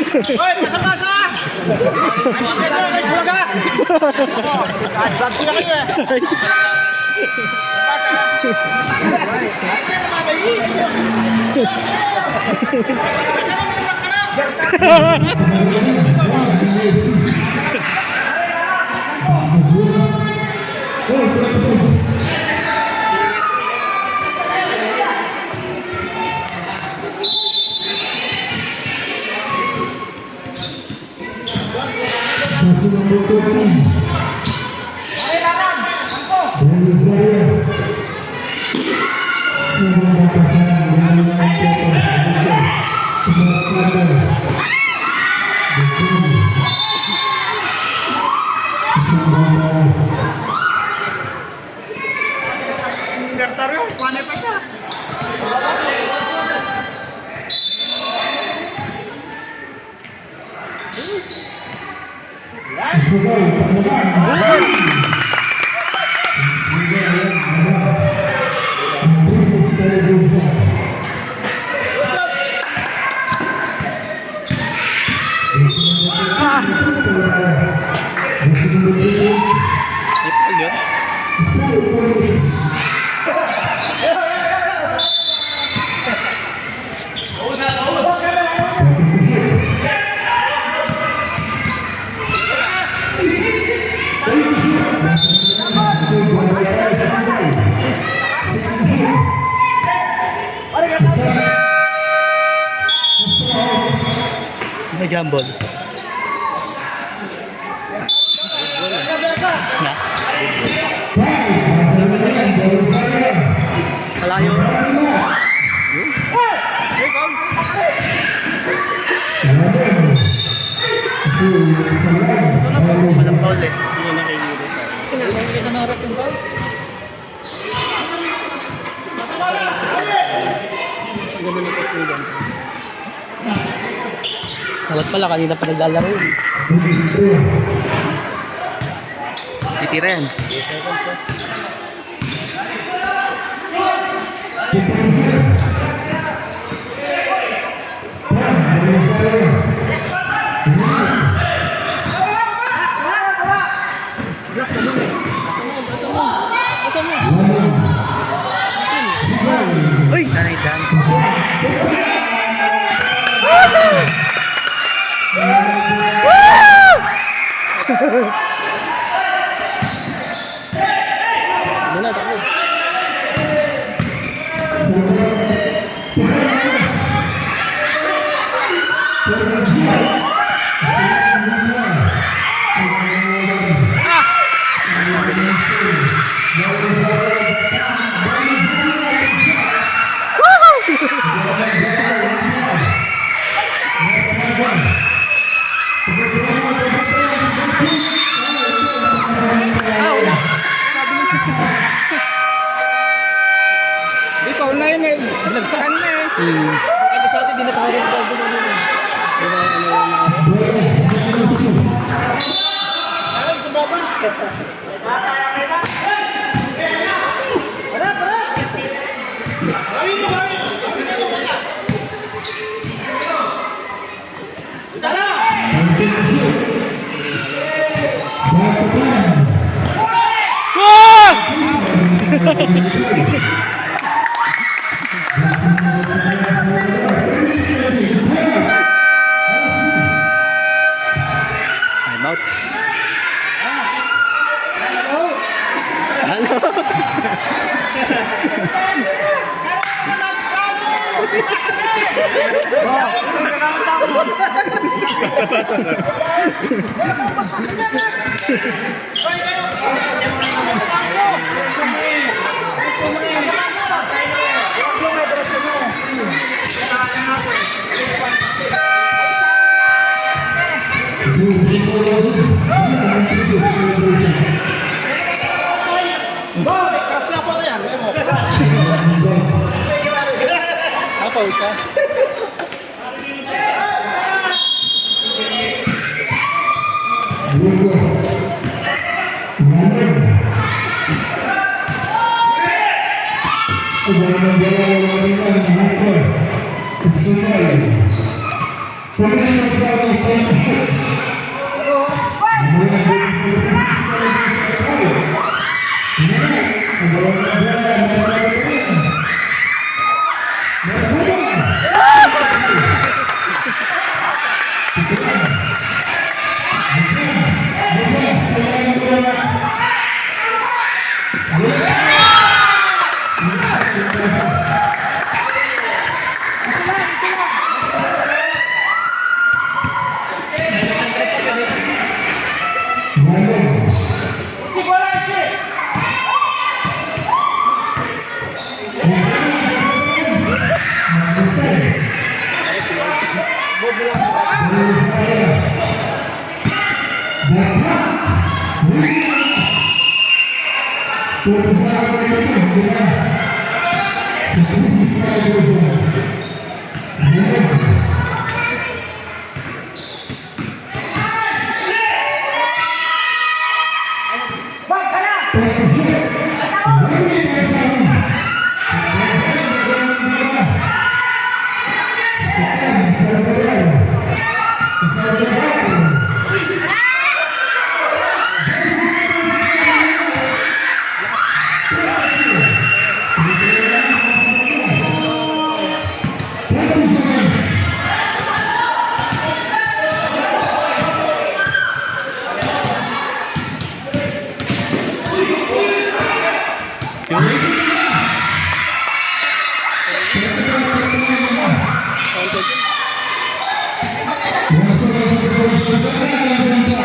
Hoy, pasa-pasa! Ay, bulaga! Vlog ko na kayo eh. Aniversario, mana pa ka? May jambol. Na? Malayo. Walang foul eh. Hindi na nakikita sa akin. Hindi ka narap yung foul? Ganda na po yan. Dapat pala kanina pa naglalaro yun. Titira yan. Uy! Nanay Dan. Gila, takbo. Di pa na yun eh. Binagsakan na eh. Ito sa atin, di na tayo rin ba? Di na ano yung Alam sa baba. I'm out. Halo. Kerasnya apa ya? Apa usah? Yang sudah